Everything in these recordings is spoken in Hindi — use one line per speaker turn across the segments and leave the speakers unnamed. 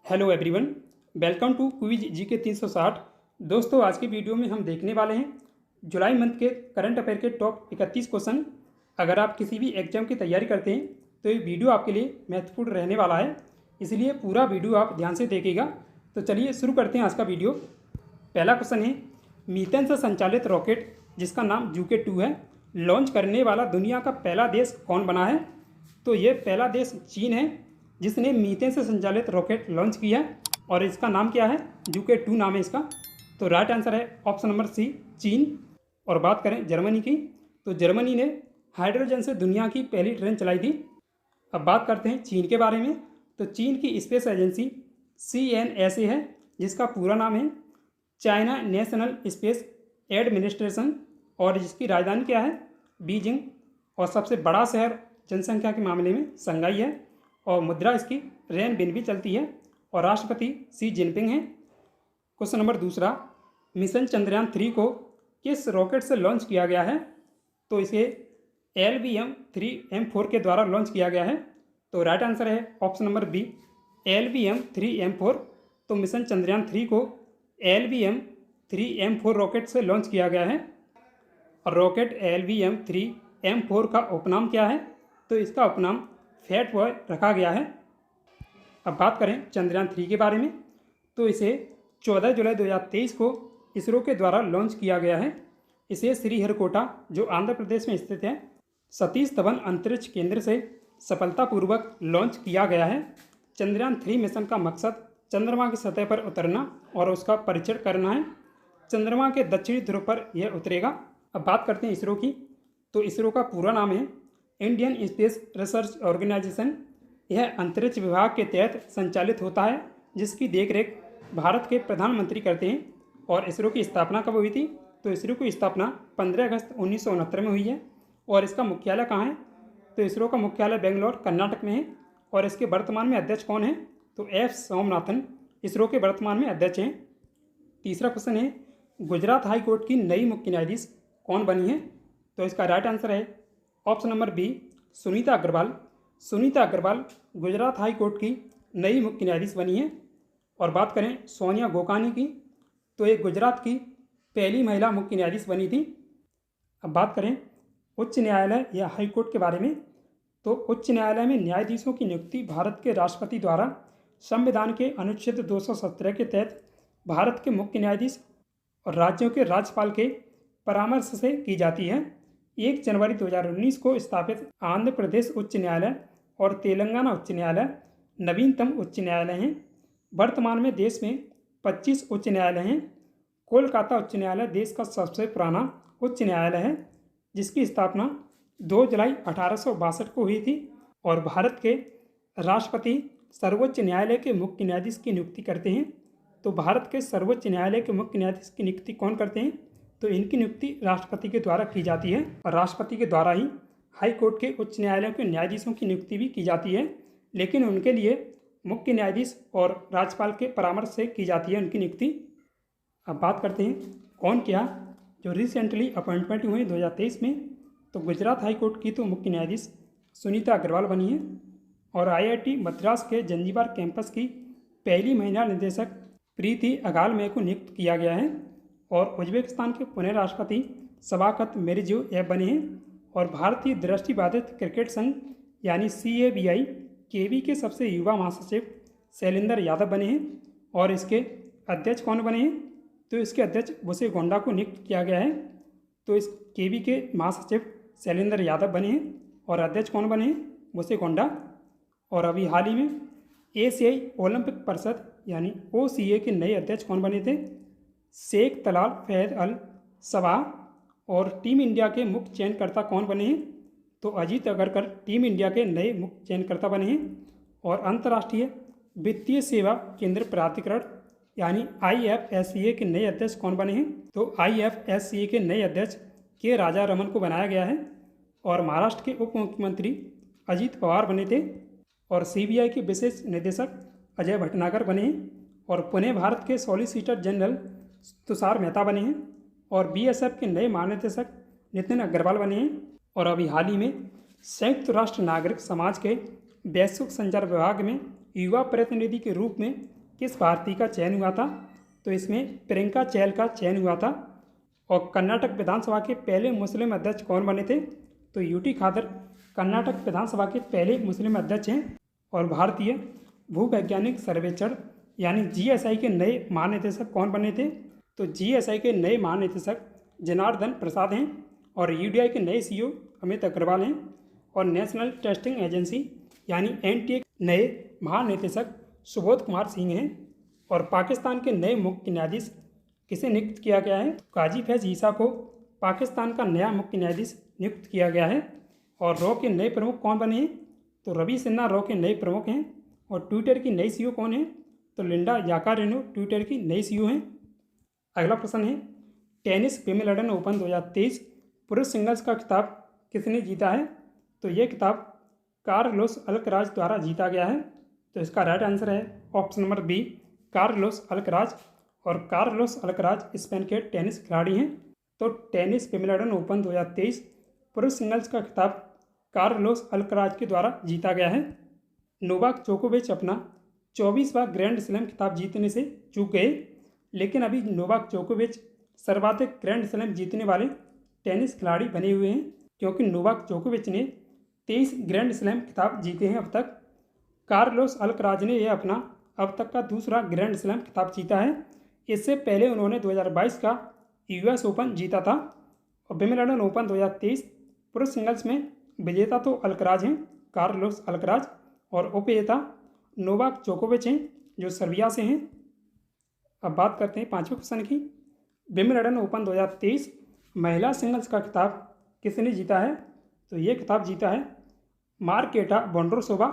Hello everyone, welcome to quiz G K 360। दोस्तों, आज की वीडियो में हम देखने वाले हैं जुलाई मंथ के करंट अफेयर के टॉप 31 क्वेश्चन। अगर आप किसी भी एग्जाम की तैयारी करते हैं तो ये वीडियो आपके लिए महत्वपूर्ण रहने वाला है, इसलिए पूरा वीडियो आप ध्यान से देखिएगा। तो चलिए शुरू करते हैं आज का वीडियो। पहला क्वेश्चन है, मीथेन से संचालित रॉकेट जिसका नाम जूके 2 है, लॉन्च करने वाला दुनिया का पहला देश कौन बना है? तो ये पहला देश चीन है जिसने मीथेन से संचालित रॉकेट लॉन्च किया और इसका नाम क्या है? जूके 2 नाम है इसका। तो राइट आंसर है ऑप्शन नंबर सी, चीन। और बात करें जर्मनी की, तो जर्मनी ने हाइड्रोजन से दुनिया की पहली ट्रेन चलाई थी। अब बात करते हैं चीन के बारे में। तो चीन की स्पेस एजेंसी CNSA है जिसका पूरा नाम है चाइना नेशनल स्पेस एडमिनिस्ट्रेशन, और जिसकी राजधानी क्या है? बीजिंग। और सबसे बड़ा शहर जनसंख्या के मामले में शंघाई है, और मुद्रा इसकी रेनबिन भी चलती है, और राष्ट्रपति शी जिनपिंग हैं। क्वेश्चन नंबर दूसरा, मिशन चंद्रयान 3 को किस रॉकेट से लॉन्च किया गया है? तो इसे LVM-3M4 के द्वारा लॉन्च किया गया है। तो राइट आंसर है ऑप्शन नंबर बी, LVM-3M4। तो मिशन चंद्रयान 3 को LVM-3M4 रॉकेट से लॉन्च किया गया है। और रॉकेट LVM-3M4 का उपनाम क्या है? तो इसका उपनाम फैट बॉय रखा गया है। अब बात करें चंद्रयान 3 के बारे में, तो इसे 14 जुलाई 2023 को इसरो के द्वारा लॉन्च किया गया है। इसे श्रीहरिकोटा, जो आंध्र प्रदेश में स्थित है, सतीश धवन अंतरिक्ष केंद्र से सफलतापूर्वक लॉन्च किया गया है। चंद्रयान 3 मिशन का मकसद चंद्रमा की सतह पर उतरना और उसका परीक्षण करना है। चंद्रमा के दक्षिणी ध्रुव पर यह उतरेगा। अब बात करते हैं इसरो की, तो इसरो का पूरा नाम है इंडियन स्पेस रिसर्च ऑर्गेनाइजेशन। यह अंतरिक्ष विभाग के तहत संचालित होता है, जिसकी देखरेख भारत के प्रधानमंत्री करते हैं। और इसरो की स्थापना कब हुई थी? तो इसरो की स्थापना 15 अगस्त 1969 में हुई है। और इसका मुख्यालय कहाँ है? तो इसरो का मुख्यालय बेंगलोर, कर्नाटक में है। और इसके वर्तमान में अध्यक्ष कौन है? तो F सोमनाथन इसरो के वर्तमान में अध्यक्ष हैं। तीसरा क्वेश्चन है, गुजरात हाई कोर्ट की नई मुख्य न्यायाधीश कौन बनी है? तो इसका राइट आंसर है option number B, Sunita Agarwal. Sunita Agarwal Gujarat high court की नई मुख्य न्यायाधीश बनी है। और बात करें सोनिया गोकानी की, तो ये गुजरात की पहली महिला मुख्य न्यायाधीश बनी थी। अब बात करें उच्च न्यायालय या हाई कोर्ट के बारे में, तो उच्च न्यायालय में न्यायाधीशों की नियुक्ति भारत के राष्ट्रपति द्वारा संविधान के अनुच्छेद 217 के तहत भारत के मुख्य न्यायाधीश और राज्यों के राज्यपाल के परामर्श से की जाती है। 1 जनवरी 2019 को स्थापित आंध्र प्रदेश उच्च न्यायालय और तेलंगाना उच्च न्यायालय नवीनतम उच्च न्यायालय हैं। वर्तमान में देश में 25 उच्च न्यायालय हैं। कोलकाता उच्च न्यायालय देश का सबसे पुराना उच्च न्यायालय है, जिसकी स्थापना 2 जुलाई 1862 को हुई थी। और भारत के राष्ट्रपति सर्वोच्च न्यायालय के मुख्य न्यायाधीश की नियुक्ति करते हैं। तो भारत के सर्वोच्च न्यायालय के मुख्य न्यायाधीश की नियुक्ति कौन करते हैं? तो इनकी नियुक्ति राष्ट्रपति के द्वारा की जाती है। और राष्ट्रपति के द्वारा ही हाई कोर्ट के उच्च न्यायालयों के न्यायाधीशों की नियुक्ति भी की जाती है, लेकिन उनके लिए मुख्य न्यायाधीश और राज्यपाल के परामर्श से की जाती है उनकी नियुक्ति। अब बात करते हैं कौन क्या जो रिसेंटली अपॉइंटमेंट हुए 2023 में। तो गुजरात हाई कोर्ट की तो मुख्य न्यायाधीश सुनीता अग्रवाल बनी है। और IIT मद्रास के जंजीबार कैंपस की पहली महिला निदेशक प्रीति अगालमे को नियुक्त किया गया है। और उज्बेकिस्तान के पुनः राष्ट्रपति शवाकत मिर्जियोयेव बने हैं। और भारतीय दृष्टिबाधित क्रिकेट संघ यानी CABI केवी के सबसे युवा महासचिव शैलेंद्र यादव बने हैं। और इसके अध्यक्ष कौन बने हैं? तो इसके अध्यक्ष बुसे गोंडा को नियुक्त किया गया है। तो इस केवी के महासचिव शैलेंद्र यादव बने हैं और अध्यक्ष कौन बने हैं? बुसे गोंडा। और अभी हाल ही में एशियाई ओलंपिक परिषद यानी OCA के नए अध्यक्ष कौन बने थे? शेख तलाल फैद अल सबाह। और टीम इंडिया के मुख्य चयनकर्ता कौन बने हैं? तो अजीत अगरकर टीम इंडिया के नए मुख्य चयनकर्ता बने हैं। और अंतर्राष्ट्रीय वित्तीय सेवा केंद्र प्राधिकरण यानी IFSCA के नए अध्यक्ष कौन बने हैं? तो IFSCA के नए अध्यक्ष के राजा रमन को बनाया गया है। और महाराष्ट्र के उप मुख्यमंत्री अजीत पवार बने थे। और CBI के विशेष निदेशक अजय भटनागर बने हैं। और पुणे भारत के सॉलिसिटर जनरल तुषार मेहता बने हैं। और BSF के नए महानिदेशक नितिन अग्रवाल बने हैं। और अभी हाल ही में संयुक्त राष्ट्र नागरिक समाज के वैश्विक संचार विभाग में युवा प्रतिनिधि के रूप में किस भारतीय का चयन हुआ था? तो इसमें प्रियंका चैल का चयन हुआ था। और कर्नाटक विधानसभा के पहले मुस्लिम अध्यक्ष कौन बने थे? तो यूटी खादर कर्नाटक विधानसभा के पहले मुस्लिम अध्यक्ष हैं। और भारतीय भूवैज्ञानिक सर्वेक्षण यानी जीएसआई के नए महानिदेशक कौन बने थे? तो जीएसआई के नए महानिदेशक जनार्दन प्रसाद हैं। और यूडीआई के नए सीईओ अमित अग्रवाल हैं। और नेशनल टेस्टिंग एजेंसी यानी एनटीए के नए महानिदेशक सुबोध कुमार सिंह हैं। और पाकिस्तान के नए मुख्य न्यायाधीश किसे नियुक्त किया गया है? काजी फैज ईसा को पाकिस्तान का नया मुख्य न्यायाधीश नियुक्त किया गया है। और रॉ के नए प्रमुख कौन बने हैं? तो रवि सिन्हा रॉ के नए प्रमुख हैं। और ट्विटर की नई सीईओ कौन है? तो लिंडा याकारिनो ट्विटर की नई सीईओ हैं। अगला प्रश्न है, टेनिस विंबलडन ओपन 2023 पुरुष सिंगल्स का खिताब किसने जीता है? तो ये खिताब कार्लोस अल्कराज द्वारा जीता गया है। तो इसका राइट आंसर है option number B, Carlos Alcaraz. और कार्लोस अल्कराज स्पेन के टेनिस खिलाड़ी हैं। तो टेनिस विंबलडन ओपन 2023 पुरुष सिंगल्स का खिताब कार्लोस अल्कराज के द्वारा जीता गया है। नोवाक जोकोविच अपना 24वां ग्रैंड स्लैम खिताब जीतने से चूक गए, लेकिन अभी नोवाक जोकोविच सर्वाधिक ग्रैंड स्लैम जीतने वाले टेनिस खिलाड़ी बने हुए हैं, क्योंकि नोवाक जोकोविच ने 23 ग्रैंड स्लैम खिताब जीते हैं अब तक। कार्लोस अल्कराज ने यह अपना अब तक का दूसरा ग्रैंड स्लैम खिताब जीता है। इससे पहले उन्होंने 2022 का यूएस ओपन जीता था। और विंबलडन ओपन 2023 पुरुष सिंगल्स में विजेता तो अल्कराज हैं, कार्लोस अल्कराज, और उपविजेता नोवाक जोकोविच हैं जो सर्बिया से हैं। अब बात करते हैं पांचवें क्वेश्चन की। विंबलडन ओपन 2023 महिला सिंगल्स का खिताब किसने जीता है? तो ये खिताब जीता है मार्केटा वोंड्रोसोवा।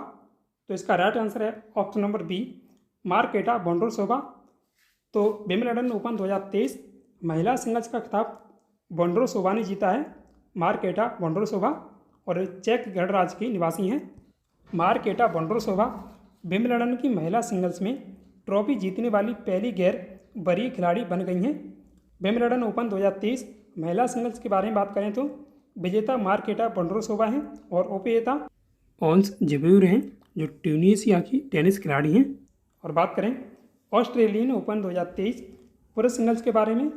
तो इसका राइट आंसर है option number B, Marketa Vondrousova. तो विंबलडन ओपन 2023 महिला सिंगल्स का खिताब वोंड्रोसोवा ने जीता है, मार्केटा वोंड्रोसोवा, और चेक गणराज्य की निवासी हैं। मार्केटा वोंड्रोसोवा विंबलडन की महिला सिंगल्स में ट्रॉफी जीतने वाली पहली गैर वरीय खिलाड़ी बन गई हैं। विंबलडन ओपन 2023 महिला सिंगल्स के बारे में बात करें तो विजेता मार्केटा वोंड्रोसोवा हैं और उपविजेता ओंस जबूर हैं जो ट्यूनीशिया की टेनिस खिलाड़ी हैं। और बात करें ऑस्ट्रेलियन ओपन 2023 पुरुष सिंगल्स के बारे में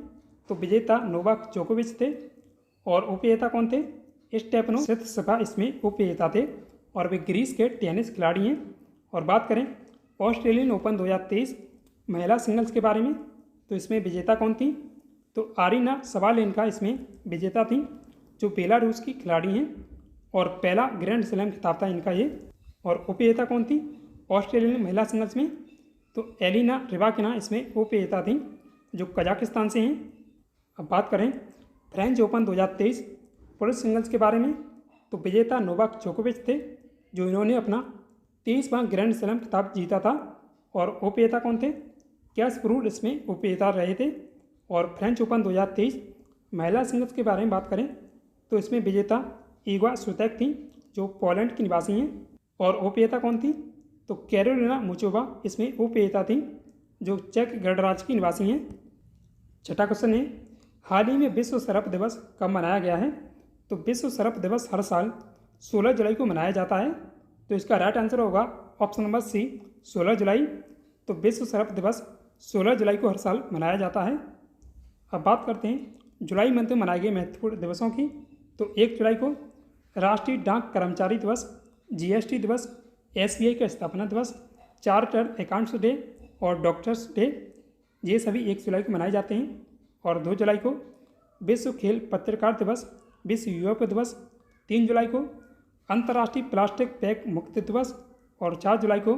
तो विजेता नोवाक जोकोविच थे और उपविजेता कौन थे? स्टेफानोस सित्सिपास इसमें उपविजेता थे और वे ग्रीस के टेनिस खिलाड़ी हैं। और बात करें ऑस्ट्रेलियन ओपन 2023 महिला सिंगल्स के बारे में तो इसमें विजेता कौन थी? तो आरीना सबालेंका इसमें विजेता थी जो बेलारूस की खिलाड़ी हैं और पहला ग्रैंड स्लैम खिताब था इनका ये। और उपविजेता कौन थी ऑस्ट्रेलियन महिला सिंगल्स में? तो एलिना रिबाकिना इसमें उपविजेता थी जो कजाकिस्तान से हैं। अब बात करें फ्रेंच ओपन 2023 पुरुष सिंगल्स के बारे में तो विजेता नोवाक जोकोविच थे जो इन्होंने अपना 23वां ग्रैंड स्लैम खिताब जीता था। और उपविजेता कौन थे? कैस्परूड इसमें उपविजेता रहे थे। और फ्रेंच ओपन 2023 महिला सिंगल्स के बारे में बात करें तो इसमें विजेता ईगा स्वितेक थी जो पोलैंड की निवासी हैं। और उपविजेता कौन थी? तो कैरोलिना मुचोवा इसमें उपविजेता थी जो चेक गणराज्य की निवासी हैं। छठा क्वेश्चन है, हाल ही में विश्व सर्प दिवस कब मनाया गया है? तो विश्व सर्प दिवस हर साल 16 जुलाई को मनाया जाता है। तो इसका राइट आंसर होगा ऑप्शन नंबर सी, 16 जुलाई। तो विश्व सर्प दिवस 16 जुलाई को हर साल मनाया जाता है। अब बात करते हैं जुलाई मंथ में मनाए गए महत्वपूर्ण दिवसों की। तो 1 जुलाई को राष्ट्रीय डाक कर्मचारी दिवस, जीएसटी दिवस, एसबीआई का स्थापना दिवस, चार्टर्ड अकाउंट्स डे और डॉक्टर्स डे, ये सभी 1 जुलाई को मनाए जाते हैं। और 2 जुलाई को विश्व खेल पत्रकार दिवस, विश्व युवा दिवस, 3 जुलाई को अंतर्राष्ट्रीय प्लास्टिक बैग मुक्त दिवस और 4 जुलाई को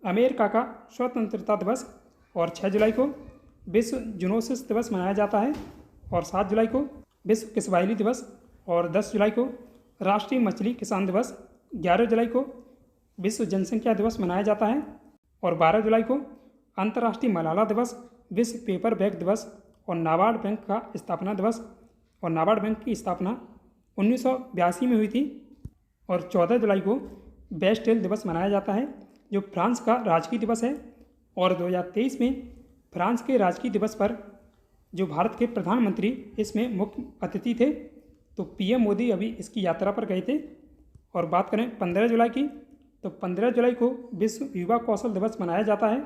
अमेरिका का स्वतंत्रता दिवस और 6 जुलाई को विश्व जूनोसिस दिवस मनाया जाता है और 7 जुलाई को विश्व किसवाहिली दिवस और 10 जुलाई को राष्ट्रीय मछली किसान दिवस, 11 जुलाई को विश्व जनसंख्या दिवस मनाया जाता है और 12 जुलाई को अंतर्राष्ट्रीय मलाला दिवस, विश्व पेपर बैग दिवस और नाबार्ड बैंक का स्थापना दिवस। और नाबार्ड बैंक की स्थापना 1982 में हुई थी। और 14 जुलाई को बेस्टेल दिवस मनाया जाता है जो फ्रांस का राजकीय दिवस है। और 2023 में फ्रांस के राजकीय दिवस पर जो भारत के प्रधानमंत्री इसमें मुख्य अतिथि थे, तो पीएम मोदी अभी इसकी यात्रा पर गए थे। और बात करें 15 जुलाई की तो 15 जुलाई को विश्व युवा कौशल दिवस मनाया जाता है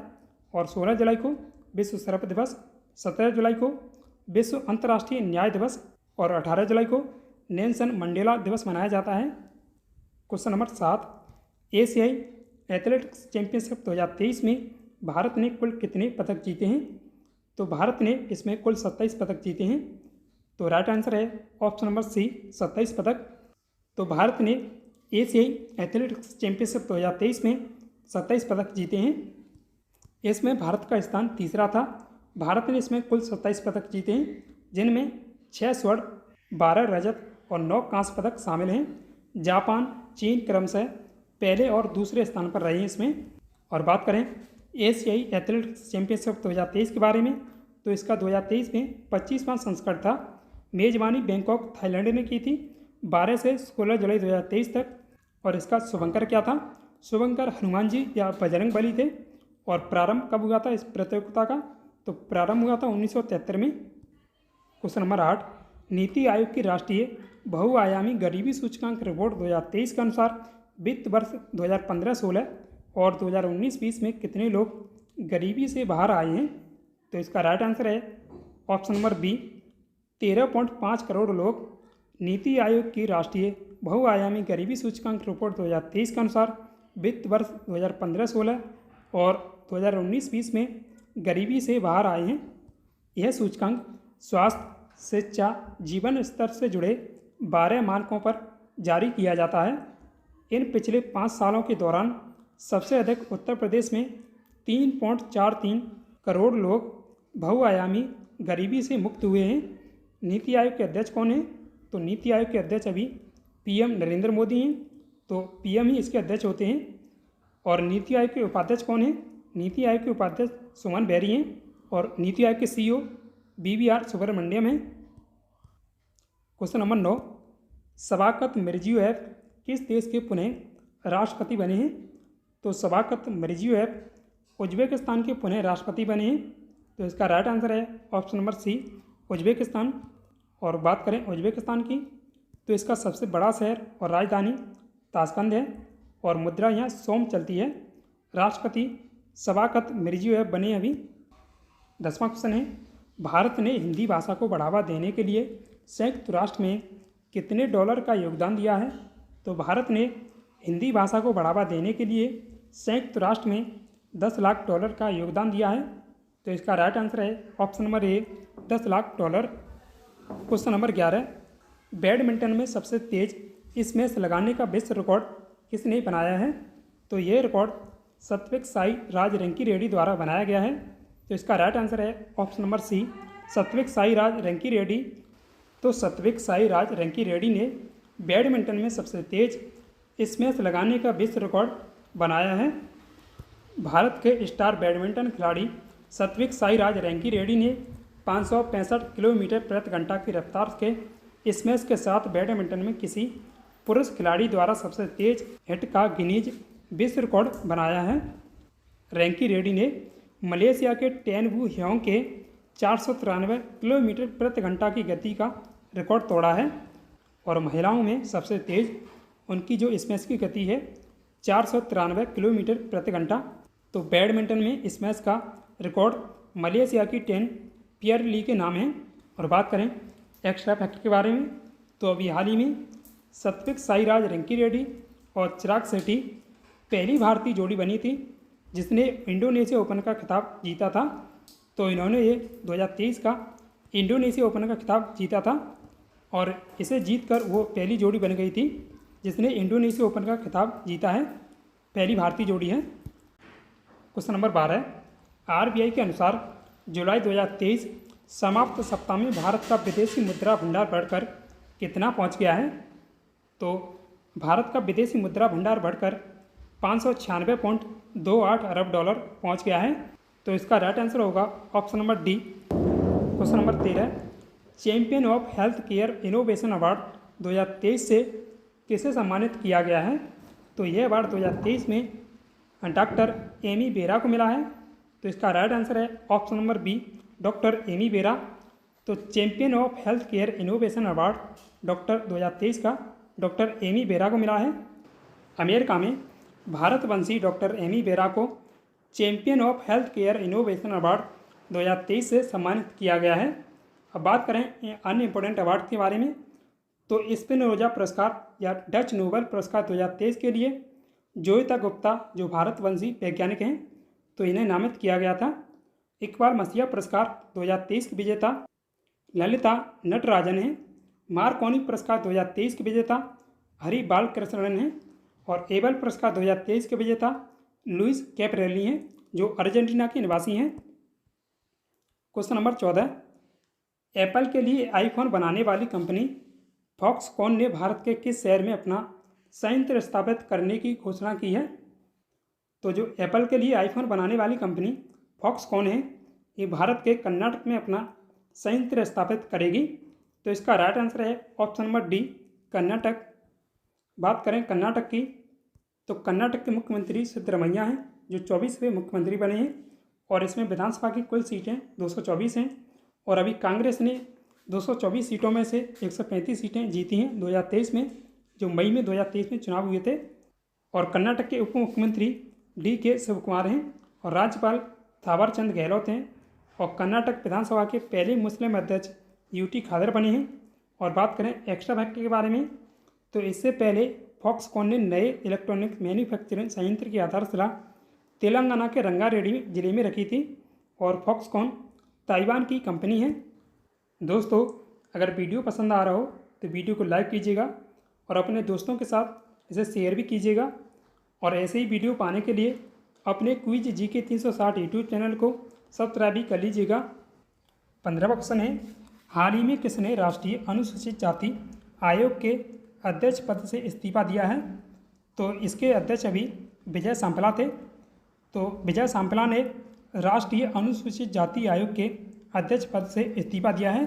और 16 जुलाई को विश्व सर्प दिवस, 17 जुलाई को विश्व अंतर्राष्ट्रीय न्याय दिवस और 18 जुलाई को नेल्सन मंडेला दिवस मनाया जाता है। क्वेश्चन नंबर 7, एशियाई एथलेटिक्स चैंपियनशिप 2023 में भारत ने कुल कितने पदक जीते हैं? तो भारत ने इसमें कुल 27 पदक जीते हैं। तो राइट आंसर है ऑप्शन नंबर सी, 27 पदक। तो भारत ने एशियाई एथलेटिक्स चैंपियनशिप 2023 में 27 पदक जीते हैं। इसमें भारत का स्थान तीसरा था। भारत ने इसमें कुल 27 पदक जीते हैं, जिनमें 6 स्वर्ण, 12 रजत और 9 कांस्य पदक शामिल हैं। जापान, चीन क्रमशः पहले और दूसरे स्थान पर रहे हैं इसमें। और बात करें एशियाई एथलेटिक्स चैंपियनशिप 2023 के बारे में, तो इसका 2023 में 25वां संस्करण था। मेजबानी बैंकॉक थाईलैंड ने की थी 12 से 16 जुलाई 2023 तक। और इसका शुभंकर क्या था? शुभंकर हनुमान जी या बजरंग बली थे। और प्रारंभ कब हुआ था इस प्रतियोगिता का? तो प्रारंभ हुआ था 1973 में। क्वेश्चन नंबर 8, नीति आयोग की राष्ट्रीय बहुआयामी गरीबी सूचकांक रिपोर्ट 2023 के अनुसार वित्त वर्ष 2015-16 और 2019-20 में कितने लोग गरीबी से बाहर आए हैं? तो इसका राइट आंसर है ऑप्शन नंबर बी, 13.5 करोड़ लोग। नीति आयोग की राष्ट्रीय बहुआयामी गरीबी सूचकांक रिपोर्ट 2023 के अनुसार वित्त वर्ष 2015-16 और 2019-20 में गरीबी से बाहर आए हैं। यह सूचकांक स्वास्थ्य, शिक्षा, जीवन स्तर से जुड़े 12 मानकों पर जारी किया जाता है। इन पिछले 5 सालों के दौरान सबसे अधिक उत्तर प्रदेश में 3.43 करोड़ लोग बहुआयामी गरीबी से मुक्त हुए हैं। नीति आयोग के अध्यक्ष कौन हैं? तो नीति आयोग के अध्यक्ष अभी पीएम नरेंद्र मोदी हैं। तो पीएम ही इसके अध्यक्ष होते हैं। और नीति आयोग के उपाध्यक्ष कौन हैं? नीति आयोग के उपाध्यक्ष सुमन बेरी हैं। और नीति आयोग के सीईओ बीवीआर सुब्रमण्यम हैं। क्वेश्चन नंबर 9, शवाकत मिर्जियोयेव किस देश के पुनः राष्ट्रपति बने हैं? तो शवाकत मिर्जियोयेव उज्बेकिस्तान के पुनः राष्ट्रपति बने हैं। तो इसका राइट आंसर है ऑप्शन नंबर सी, उज्बेकिस्तान। और बात करें उज्बेकिस्तान की, तो इसका सबसे बड़ा शहर और राजधानी ताशकंद है और मुद्रा यहाँ सोम चलती है। राष्ट्रपति शवाकत मिर्जियोयेव बने अभी। 10वां क्वेश्चन है, भारत ने हिंदी भाषा को बढ़ावा देने के लिए संयुक्त राष्ट्र में कितने डॉलर का योगदान दिया है? तो भारत ने हिंदी भाषा को बढ़ावा देने के लिए संयुक्त राष्ट्र में 10 लाख डॉलर का योगदान दिया है। तो इसका राइट आंसर है option number A, 10 lakh dollar. Question number 11, badminton में सबसे तेज स्मैश लगाने का विश्व रिकॉर्ड किसने बनाया है? तो ये रिकॉर्ड सात्विक साई राज रैंकी रेड्डी द्वारा बनाया गया है। तो इसका राइट आंसर है ऑप्शन नंबर सी, सात्विक साई राज रैंकी रेड्डी। तो सात्विक साई राज रैंकी रेड्डी ने बैडमिंटन में सबसे तेज स्मैश लगाने का विश्व रिकॉर्ड बनाया है। भारत के स्टार बैडमिंटन खिलाड़ी सात्विक साई राज रैंकी रेड्डी ने 565 किलोमीटर प्रति घंटा की रफ्तार के स्मैश के साथ बैडमिंटन में किसी पुरुष खिलाड़ी द्वारा सबसे तेज हिट का गिनीज विश्व रिकॉर्ड बनाया है। रैंकी रेड्डी ने मलेशिया के टेन वू ह्योंग के 493 किलोमीटर प्रति घंटा की गति का रिकॉर्ड तोड़ा है। और महिलाओं में सबसे तेज उनकी जो स्मैश की गति है 493 किलोमीटर प्रति घंटा। तो बैडमिंटन में स्मैश का रिकॉर्ड मलेशिया की 10 पियर ली के नाम है। और बात करें एक्स्ट्रा फैक्ट के बारे में, तो अभी हाल ही में सात्विक साई राज रैंकी रेड्डी और चिराग शेट्टी पहली भारतीय जोड़ी बनी थी जिसने इंडोनेशिया ओपन का खिताब जीता था। तो इन्होंने ये 2023 का इंडोनेशिया ओपन का खिताब जीता था और इसे जीतकर वो पहली जोड़ी बन गई थी जिसने इंडोनेशिया ओपन का खिताब जीता है। पहली भारतीय जोड़ी है। क्वेश्चन नंबर 12, आरबीआई के अनुसार जुलाई 2023 समाप्त सप्ताह में भारत का विदेशी मुद्रा भंडार बढ़कर कितना पहुंच गया है? तो भारत का विदेशी मुद्रा भंडार बढ़कर 596.28 अरब डॉलर पहुंच गया है। तो इसका राइट आंसर होगा option number D. Question number 13, champion of health care innovation award 2023 से किसे सम्मानित किया गया है? तो यह अवार्ड 2023 में डॉक्टर एमी बेरा को मिला है। तो इसका राइट आंसर है option number B, doctor Ami Bera. तो champion of health care innovation award doctor 2023 का डॉक्टर एमी बेरा को मिला है। अमेरिका में भारतवंशी डॉक्टर एमी बेरा को champion of health care innovation award 2023 से सम्मानित किया गया है। अब बात करें अन्य इंपॉर्टेंट अवार्ड के बारे में, तो स्पिनोजा पुरस्कार या डच नोबेल पुरस्कार 2023 के लिए जोयिता गुप्ता जो भारतवंशी वैज्ञानिक हैं तो इन्हें नामित किया गया था। इकबाल मसीहा पुरस्कार 2023 के विजेता ललिता नटराजन हैं। मार्कोनी पुरस्कार 2023 के विजेता हरि बालकृष्णन हैं और एबल पुरस्कार 2023 के विजेता लुइस कैपरेली हैं जो अर्जेंटीना के निवासी हैं। क्वेश्चन नंबर 14, एप्पल के लिए आईफोन बनाने वाली कंपनी फॉक्सकॉन ने भारत के किस शहर में अपना संयंत्र स्थापित करने की घोषणा की है? तो जो एप्पल के लिए आईफोन बनाने वाली कंपनी फॉक्सकॉन है ये भारत के कर्नाटक में अपना संयंत्र स्थापित करेगी। तो इसका राइट आंसर है ऑप्शन नंबर डी, कर्नाटक। बात करें कर्नाटक की, तो कर्नाटक के मुख्यमंत्री सिद्धरमैया हैं जो 24वें मुख्यमंत्री बने हैं और इसमें विधानसभा की कुल सीटें 224 हैं और अभी कांग्रेस ने 224 सीटों में से 135 सीटें जीती हैं 2023 में, जो मई में 2023 में चुनाव हुए थे। और कर्नाटक के उप मुख्यमंत्री DK शिवकुमार हैं और राज्यपाल थावरचंद गहलोत हैं और कर्नाटक विधानसभा के पहले मुस्लिम अध्यक्ष UT खादर बने हैं। और बात करें एक्स्ट्रा फैक्ट के बारे में, तो इससे पहले फॉक्सकॉन ने नए इलेक्ट्रॉनिक मैन्युफैक्चरिंग संयंत्र की आधारशिला तेलंगाना के रंगारेड्डी जिले में रखी थी और फॉक्सकॉन ताइवान की कंपनी है। दोस्तों, अगर वीडियो पसंद आ रहा हो तो वीडियो को लाइक कीजिएगा और अपने दोस्तों के साथ इसे शेयर भी कीजिएगा और ऐसे ही वीडियो पाने के लिए अपने क्विज GK 360 यूट्यूब चैनल को सब्सक्राइब भी कर लीजिएगा। 15वां क्वेश्चन है, हाल ही में किसने राष्ट्रीय अनुसूचित जाति आयोग के अध्यक्ष पद से इस्तीफा दिया है? तो इसके अध्यक्ष अभी विजय सांपला थे। तो विजय सांपला ने राष्ट्रीय अनुसूचित जाति आयोग के अध्यक्ष पद से इस्तीफा दिया है।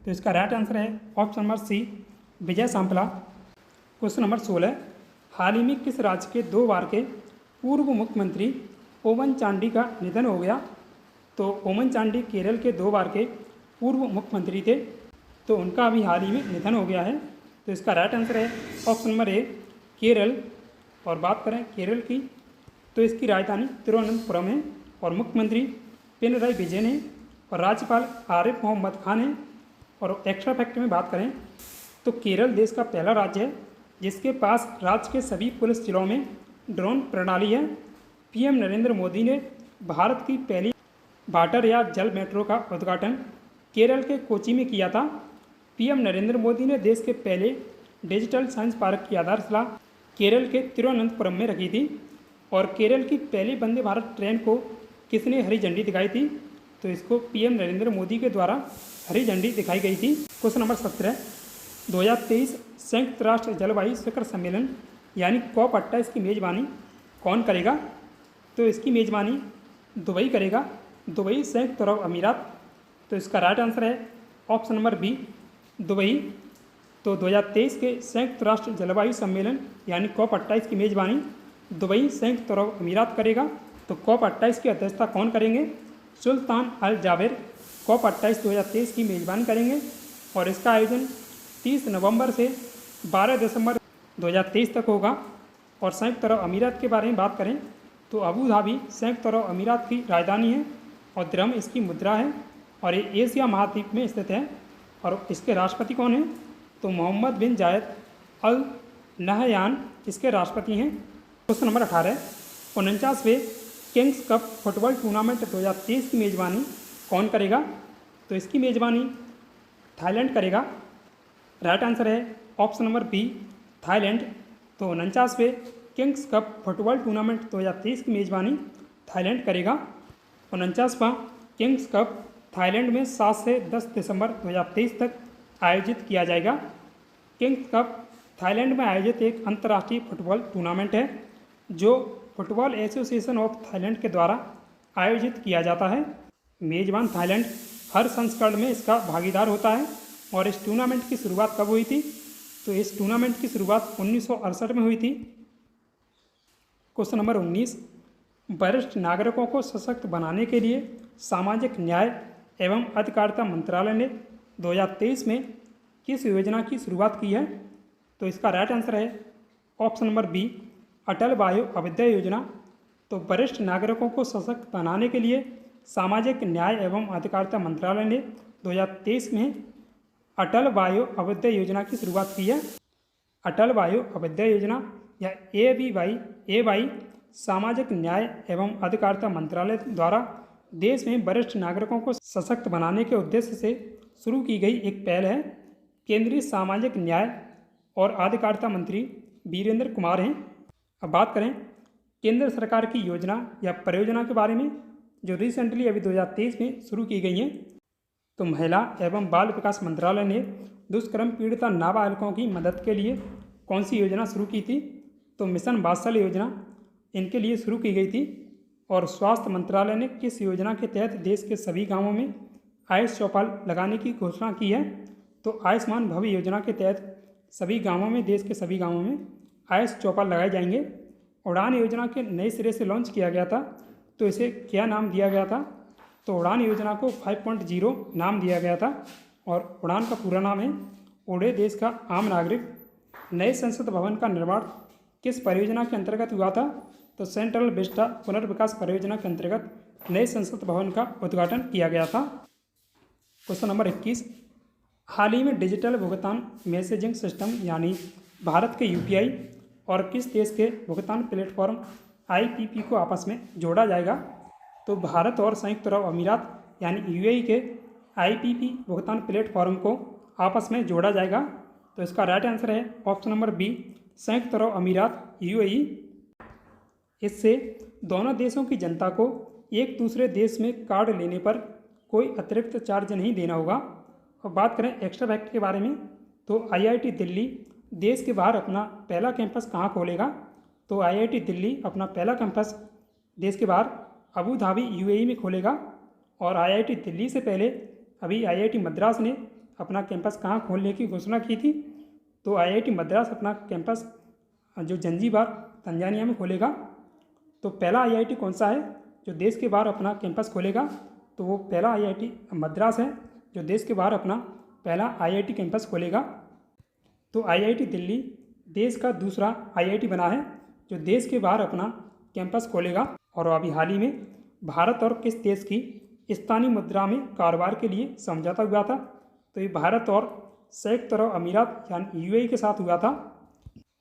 तो इसका राइट आंसर है option number C, Vijay Sampla. Question number 16, हाल ही में किस राज्य के 2 बार के पूर्व मुख्यमंत्री ओमन चांडी का निधन हो गया? तो ओमन चांडी केरल के 2 बार के पूर्व मुख्यमंत्री थे तो उनका अभी हाल ही में निधन हो गया है। तो इसका राइट आंसर है ऑप्शन नंबर ए, केरल। और बात करें केरल की, तो इसकी राजधानी तिरुवनंतपुरम है और मुख्यमंत्री पिनराई विजयन है और राज्यपाल आरिफ मोहम्मद खान है। और एक्स्ट्रा फैक्ट में बात करें तो केरल देश का पहला राज्य है जिसके पास राज्य के सभी पुलिस जिलों में ड्रोन प्रणाली है। PM नरेंद्र मोदी ने भारत की पहली वाटर या जल मेट्रो का उद्घाटन केरल के कोची में किया था। PM नरेंद्र मोदी ने देश के पहले डिजिटल साइंस पार्क की आधारशिला केरल के तिरुवनंतपुरम में रखी थी और केरल की पहली वंदे भारत ट्रेन को किसने हरी झंडी दिखाई थी? तो इसको PM नरेंद्र मोदी के द्वारा हरी झंडी दिखाई गई थी। क्वेश्चन नंबर 17, 2023 संयुक्त राष्ट्र जलवायु शिखर सम्मेलन यानी COP28 की मेज़बानी कौन करेगा? तो इसकी मेज़बानी दुबई करेगा, दुबई संयुक्त अरब अमीरात। तो इसका राइट आंसर है ऑप्शन नंबर बी, दुबई। तो 2023 के संयुक्त राष्ट्र जलवायु सम्मेलन यानी COP28 की मेज़बानी दुबई संयुक्त अरब अमीरात करेगा। तो COP28 की अध्यक्षता कौन करेंगे? सुल्तान अल जाबेर COP28 2023 की मेज़बानी करेंगे और इसका आयोजन 30 नवंबर से 12 दिसंबर 2023 तक होगा। और संयुक्त अरब अमीरात के बारे में बात करें तो अबू धाबी संयुक्त अरब अमीरात की राजधानी है और दिरहम इसकी मुद्रा है और ये एशिया महाद्वीप में स्थित है। और इसके राष्ट्रपति कौन हैं? तो मोहम्मद बिन जायद अल नहयान इसके राष्ट्रपति हैं। क्वेश्चन नंबर 18, 49वें किंग्स कप फुटबॉल टूर्नामेंट 2023 की मेज़बानी कौन करेगा? तो इसकी मेज़बानी थाईलैंड करेगा। राइट आंसर है ऑप्शन नंबर बी, थाईलैंड। तो 49वें किंग्स कप फुटबॉल टूर्नामेंट 2023 की मेज़बानी थाईलैंड करेगा। 49वां किंग्स कप थाईलैंड में 7 से 10 दिसंबर 2023 तक आयोजित किया जाएगा। किंग्स कप थाईलैंड में आयोजित एक अंतर्राष्ट्रीय फुटबॉल टूर्नामेंट है जो फुटबॉल एसोसिएशन ऑफ थाईलैंड के द्वारा आयोजित किया जाता है। मेज़बान थाईलैंड हर संस्करण में इसका भागीदार होता है। और इस टूर्नामेंट की शुरुआत कब हुई थी? तो इस टूर्नामेंट की शुरुआत 1968 में हुई थी। क्वेश्चन नंबर 19, वरिष्ठ नागरिकों को सशक्त बनाने के लिए सामाजिक न्याय एवं अधिकारिता मंत्रालय ने 2023 में किस योजना की शुरुआत की है? तो इसका राइट आंसर है ऑप्शन नंबर बी, अटल वायु अभ्युदय योजना। तो वरिष्ठ नागरिकों को सशक्त बनाने के लिए सामाजिक न्याय एवं अधिकारिता मंत्रालय ने 2023 में अटल वायु अभ्युदय योजना की शुरुआत की है। अटल वायु अभ्युदय योजना या AVY सामाजिक न्याय एवं अधिकारिता मंत्रालय द्वारा देश में वरिष्ठ नागरिकों को सशक्त बनाने के उद्देश्य से शुरू की गई एक पहल है। केंद्रीय सामाजिक न्याय और अधिकारिता मंत्री वीरेंद्र कुमार हैं। अब बात करें केंद्र सरकार की योजना या परियोजना के बारे में जो रिसेंटली अभी 2023 में शुरू की गई हैं। तो महिला एवं बाल विकास मंत्रालय ने दुष्कर्म पीड़िता नाबालिगों की मदद के लिए कौन सी योजना शुरू की थी? तो मिशन वात्सल्य योजना इनके लिए शुरू की गई थी। और स्वास्थ्य मंत्रालय ने किस योजना के तहत देश के सभी गांवों में आयुष चौपाल लगाने की घोषणा की है? तो आयुष्मान भव्य योजना के तहत सभी गांवों में, देश के सभी गांवों में आयुष चौपाल लगाए जाएंगे। उड़ान योजना के नए सिरे से लॉन्च किया गया था, तो इसे क्या नाम दिया गया था? तो उड़ान योजना को 5.0 नाम दिया गया था और उड़ान का पूरा नाम है उड़े देश का आम नागरिक। नए संसद भवन का निर्माण किस परियोजना के अंतर्गत हुआ था? तो सेंट्रल विस्टा पुनर्विकास परियोजना के अंतर्गत नए संसद भवन का उद्घाटन किया गया था। क्वेश्चन नंबर 21, हाल ही में डिजिटल भुगतान मैसेजिंग सिस्टम यानी भारत के UPI और किस देश के भुगतान प्लेटफॉर्म IPP को आपस में जोड़ा जाएगा? तो भारत और संयुक्त अरब अमीरात यानी UAE के IPP भुगतान प्लेटफॉर्म को आपस में जोड़ा जाएगा। तो इसका राइट आंसर है ऑप्शन नंबर बी, संयुक्त अरब अमीरात UAE। इससे दोनों देशों की जनता को एक दूसरे देश में कार्ड लेने पर कोई अतिरिक्त चार्ज नहीं देना होगा। और बात करें एक्स्ट्रा फैक्ट के बारे में, तो IIT दिल्ली देश के बाहर अपना पहला कैंपस कहाँ खोलेगा? तो IIT दिल्ली अपना पहला कैंपस देश के बाहर अबू धाबी UAE में खोलेगा। और IIT दिल्ली से पहले अभी IIT मद्रास ने अपना कैंपस कहाँ खोलने की घोषणा की थी? तो IIT मद्रास अपना कैंपस जो जंजीबार तंजानिया में खोलेगा। तो पहला IIT कौन सा है जो देश के बाहर अपना कैंपस खोलेगा? तो वो पहला IIT मद्रास है जो देश के बाहर अपना पहला IIT कैंपस खोलेगा। तो IIT दिल्ली देश का दूसरा IIT बना है जो देश के बाहर अपना कैंपस खोलेगा। और अभी हाल ही में भारत और किस देश की स्थानीय मुद्रा में कारोबार के लिए समझौता हुआ था? तो ये भारत और संयुक्त अरब अमीरात यानी UAE के साथ हुआ था।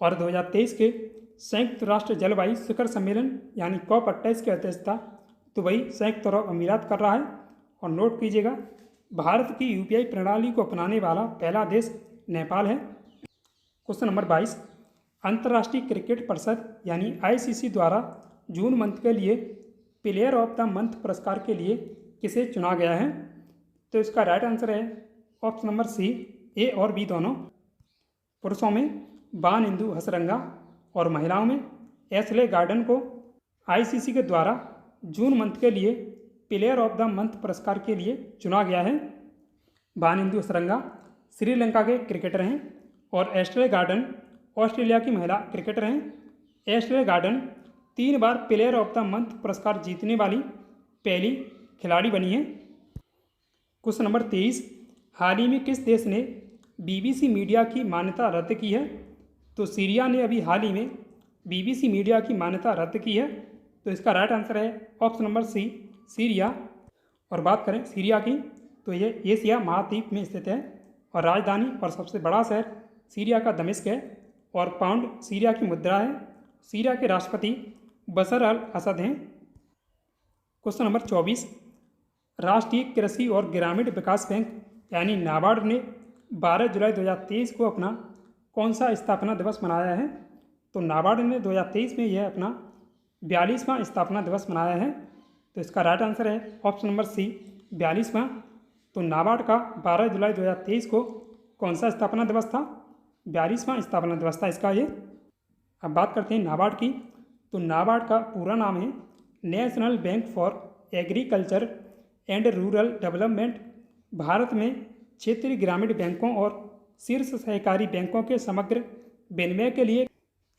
और 2023 के संयुक्त राष्ट्र जलवायु शिखर सम्मेलन यानी COP28 की अध्यक्षता दुबई संयुक्त अरब अमीरात कर रहा है। और नोट कीजिएगा, भारत की UPI प्रणाली को अपनाने वाला पहला देश नेपाल है। क्वेश्चन नंबर 22, अंतर्राष्ट्रीय क्रिकेट परिषद यानी ICC द्वारा जून मंथ के लिए प्लेयर ऑफ द मंथ पुरस्कार के लिए किसे चुना गया है? तो इसका राइट आंसर है ऑप्शन नंबर सी, A और B दोनों। पुरुषों में बानिंदु हसरंगा और महिलाओं में एशले गार्डन को ICC के द्वारा जून मंथ के लिए प्लेयर ऑफ द मंथ पुरस्कार के लिए चुना गया है। बानिंदु हसरंगा श्रीलंका के क्रिकेटर हैं और एशले गार्डन ऑस्ट्रेलिया की महिला क्रिकेटर हैं। एशले गार्डन 3 बार प्लेयर ऑफ द मंथ पुरस्कार जीतने वाली पहली खिलाड़ी बनी है। क्वेश्चन नंबर 23, हाल ही में किस देश ने BBC मीडिया की मान्यता रद्द की है? तो सीरिया ने अभी हाल ही में BBC मीडिया की मान्यता रद्द की है। तो इसका राइट आंसर है ऑप्शन नंबर सी, सीरिया। और बात करें सीरिया की, तो ये एशिया महाद्वीप में स्थित है और राजधानी और सबसे बड़ा शहर सीरिया का दमिश्क है और पाउंड सीरिया की मुद्रा है। सीरिया के राष्ट्रपति बशर अल असद हैं। क्वेश्चन नंबर 24, राष्ट्रीय कृषि और ग्रामीण विकास बैंक यानी नाबार्ड ने 12 जुलाई 2023 को अपना कौन सा स्थापना दिवस मनाया है? तो नाबार्ड ने 2023 में यह अपना 42वां स्थापना दिवस मनाया है। तो इसका राइट आंसर है ऑप्शन नंबर सी, 42वां। तो नाबार्ड का 12 जुलाई 2023 को कौन सा स्थापना दिवस था? 42वां स्थापना दिवस था इसका ये। अब बात करते हैं नाबार्ड की, तो नाबार्ड का पूरा नाम है national bank for agriculture and rural development. Bharat में क्षेत्रीय ग्रामीण बैंकों और शीर्ष सहकारी बैंकों के समग्र विनिमय के लिए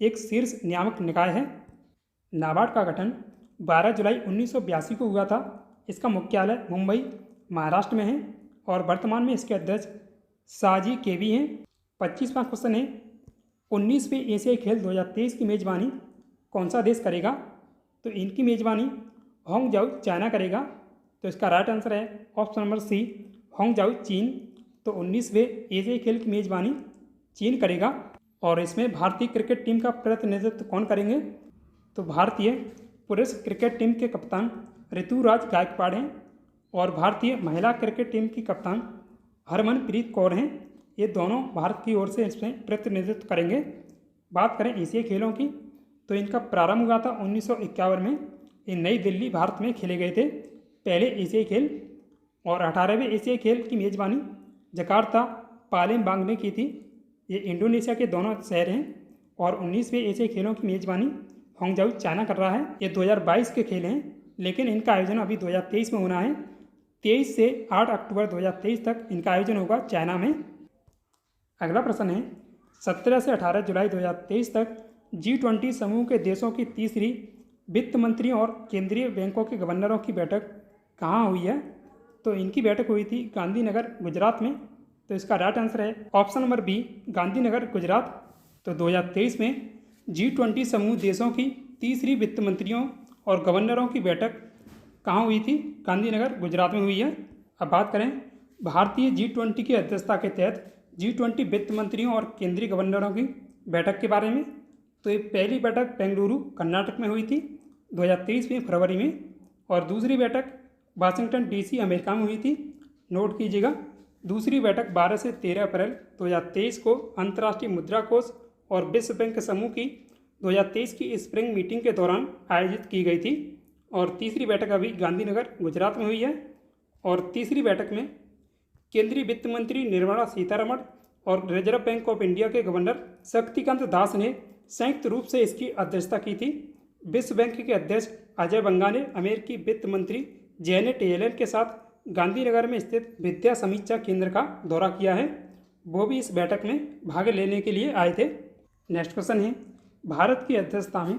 एक शीर्ष नियामक निकाय है। नाबार्ड का गठन 12 जुलाई 1982 को हुआ था। इसका मुख्यालय मुंबई महाराष्ट्र में है और वर्तमान में इसके अध्यक्ष साजी केवी हैं। 25वां क्वेश्चन है, 19वें एशियाई खेल 2023 की मेजबानी कौन सा देश करेगा? तो इनकी मेज़बानी हांगझाऊ चाइना करेगा। तो इसका राइट आंसर है ऑप्शन नंबर सी, हांगझाऊ चीन। तो 19वें एशियाई खेल की मेज़बानी चीन करेगा। और इसमें भारतीय क्रिकेट टीम का प्रतिनिधित्व कौन करेंगे? तो भारतीय पुरुष क्रिकेट टीम के कप्तान ऋतुराज गायकवाड़ हैं और भारतीय महिला क्रिकेट टीम की कप्तान हरमनप्रीत कौर हैं। ये दोनों भारत की ओर से इसमें प्रतिनिधित्व करेंगे। बात करें एशियाई खेलों की, तो इनका प्रारंभ हुआ था 1951 में। ये नई दिल्ली भारत में खेले गए थे पहले एशियाई खेल। और 18वें एशियाई खेल की मेज़बानी जकार्ता पालेमबांग ने की थी। ये इंडोनेशिया के दोनों शहर हैं। और 19वें एशियाई खेलों की मेज़बानी हांगझाऊ चाइना कर रहा है। ये 2022 के खेल हैं, लेकिन इनका आयोजन अभी 2023 में होना है। 23 से 8 अक्टूबर 2023 तक इनका आयोजन होगा चाइना में। अगला प्रश्न है 17 से 18 जुलाई 2023 तक G20 समूह के देशों की तीसरी वित्त मंत्रियों और केंद्रीय बैंकों के गवर्नरों की बैठक कहाँ हुई है? तो इनकी बैठक हुई थी गांधीनगर गुजरात में। तो इसका राइट आंसर है option number B, Gandhinagar Gujarat. तो 2023 में G20 समूह देशों की तीसरी वित्त मंत्रियों और गवर्नरों की बैठक कहाँ हुई थी? गांधीनगर गुजरात में हुई है। अब बात करें भारतीय G20 की अध्यक्षता के तहत G20 वित्त मंत्रियों और केंद्रीय गवर्नरों की बैठक के बारे में। तो ये पहली बैठक बेंगलुरु कर्नाटक में हुई थी 2023 में फरवरी में। और दूसरी बैठक वाशिंगटन DC अमेरिका में हुई थी। नोट कीजिएगा, दूसरी बैठक 12 से 13 अप्रैल 2023 को अंतर्राष्ट्रीय मुद्रा कोष और विश्व बैंक समूह की 2023 की स्प्रिंग मीटिंग के दौरान आयोजित की गई थी। और तीसरी बैठक अभी गांधीनगर गुजरात में हुई है। और तीसरी बैठक में केंद्रीय वित्त मंत्री निर्मला सीतारमण और रिजर्व बैंक ऑफ इंडिया के गवर्नर शक्तिकांत दास ने संयुक्त रूप से इसकी अध्यक्षता की थी। विश्व बैंक के अध्यक्ष अजय बंगा ने अमेरिकी वित्त मंत्री जेनेट येलेन के साथ गांधीनगर में स्थित विद्या समीक्षा केंद्र का दौरा किया है। वो भी इस बैठक में भाग लेने के लिए आए थे। नेक्स्ट क्वेश्चन है भारत की अध्यक्षता में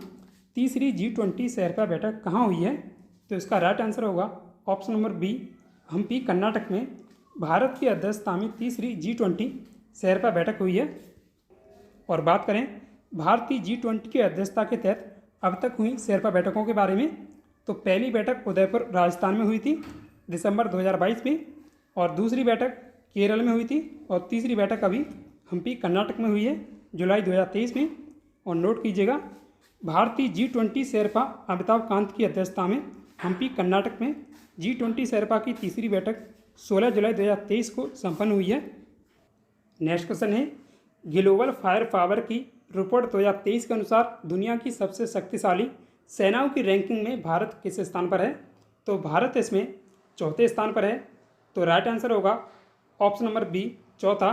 तीसरी G20 शेरपा बैठक कहाँ हुई है? तो इसका राइट आंसर होगा option number B, Hampi Karnataka में भारत की अध्यक्षता में तीसरी G20 शेरपा बैठक हुई है। और बात करें भारतीय G20 की अध्यक्षता के तहत अब तक हुई शेरपा बैठकों के बारे में, तो पहली बैठक उदयपुर राजस्थान में हुई थी दिसंबर 2022 में। और दूसरी बैठक केरल में हुई थी। और तीसरी बैठक अभी हम्पी कर्नाटक में हुई है जुलाई 2023 में। और नोट कीजिएगा, भारतीय G20 शेरपा अमिताभ कांत की अध्यक्षता में हम्पी कर्नाटक में G20 शेरपा की तीसरी बैठक 16 जुलाई 2023 को संपन्न हुई है। नेक्स्ट क्वेश्चन है ग्लोबल फायर पावर की रिपोर्ट 2023 के अनुसार दुनिया की सबसे शक्तिशाली सेनाओं की रैंकिंग में भारत किस स्थान पर है? तो भारत इसमें चौथे स्थान पर है। तो राइट आंसर होगा ऑप्शन नंबर बी, चौथा।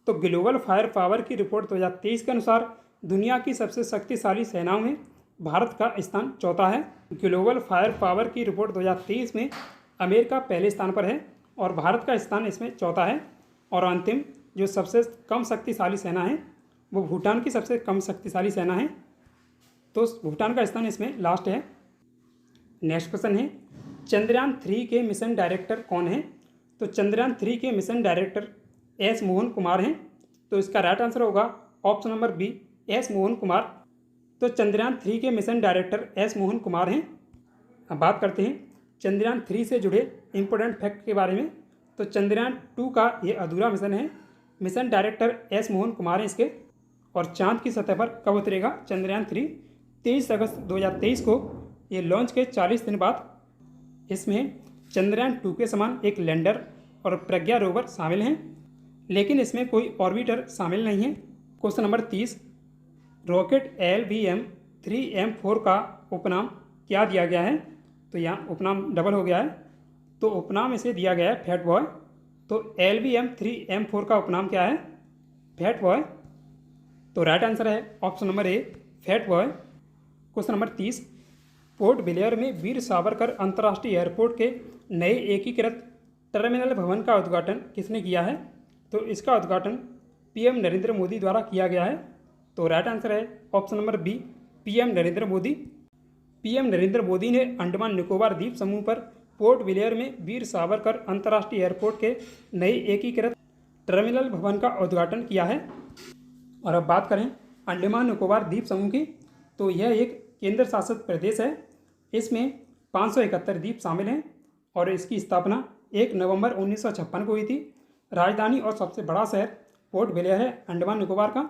तो ग्लोबल फायर पावर की रिपोर्ट 2023 के अनुसार दुनिया की सबसे शक्तिशाली सेनाओं में भारत का स्थान चौथा है। ग्लोबल फायर पावर की रिपोर्ट 2023 में अमेरिका पहले स्थान पर है और भारत का स्थान इसमें चौथा है। और अंतिम जो सबसे कम शक्तिशाली सेना है वो भूटान की सबसे कम शक्तिशाली सेना है। तो भूटान का स्थान इसमें लास्ट है। नेक्स्ट क्वेश्चन है चंद्रयान 3 के मिशन डायरेक्टर कौन है? तो चंद्रयान 3 के mission director S Mohan Kumar हैं। तो इसका राइट आंसर होगा option number B, S Mohan Kumar. तो चंद्रयान 3 के mission director S Mohan Kumar हैं। अब बात करते हैं चंद्रयान 3 से जुड़े इंपॉर्टेंट फैक्ट के बारे में। तो चंद्रयान 2 का ये अधूरा मिशन है। Mission director S Mohan Kumar हैं इसके। और चांद की सतह पर कब उतरेगा चंद्रयान 3? 23 अगस्त 2023 को ये लॉन्च के 40 दिन बाद। इसमें चंद्रयान 2 के समान एक लैंडर और प्रज्ञा रोवर शामिल हैं, लेकिन इसमें कोई ऑर्बिटर शामिल नहीं है। क्वेश्चन नंबर 30 रॉकेट LVM-3M4 का उपनाम क्या दिया गया है? तो यहाँ उपनाम डबल हो गया है, तो उपनाम इसे दिया गया है फैट बॉय। तो LVM-3M4 का उपनाम क्या है? Fat boy. तो राइट आंसर है option number A, fat boy. Question number 30 port Blair में वीर सावरकर अंतर्राष्ट्रीय एयरपोर्ट के नए एकीकृत टर्मिनल भवन का उद्घाटन किसने किया है? तो इसका उद्घाटन PM नरेंद्र मोदी द्वारा किया गया है। तो राइट आंसर है option number B, PM Narendra Modi. PM Narendra Modi ने अंडमान निकोबार द्वीप समूह पर पोर्ट ब्लेयर में वीर सावरकर अंतर्राष्ट्रीय एयरपोर्ट के नए एकीकृत टर्मिनल भवन का उद्घाटन किया है। और अब बात करें अंडमान निकोबार द्वीप समूह की, तो यह एक केंद्र शासित प्रदेश है। इसमें 571 द्वीप शामिल हैं और इसकी स्थापना 1 नवंबर 1956 को हुई थी। राजधानी और सबसे बड़ा शहर पोर्ट ब्लेयर है अंडमान निकोबार का,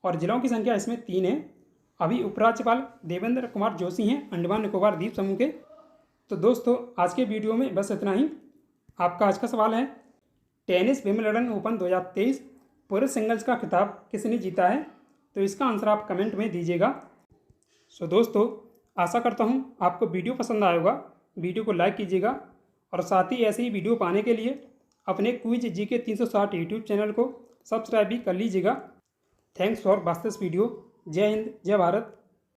और जिलों की संख्या इसमें 3 है। अभी उपराज्यपाल देवेंद्र कुमार जोशी हैं अंडमान निकोबार द्वीप समूह के। तो दोस्तों आज के वीडियो में बस इतना ही। आपका आज का सवाल है, टेनिस विंबलडन ओपन 2023 पुरुष सिंगल्स का खिताब किसने जीता है? तो इसका आंसर आप कमेंट में दीजिएगा। सो दोस्तों आशा करता हूँ आपको वीडियो पसंद आया होगा। वीडियो को लाइक कीजिएगा और साथ ही ऐसे ही वीडियो पाने के लिए अपने क्विज जीके 360 यूट्यूब चैनल को सब्सक्राइब भी कर लीजिएगा। Thanks for watching this video. जय हिंद, जय भारत।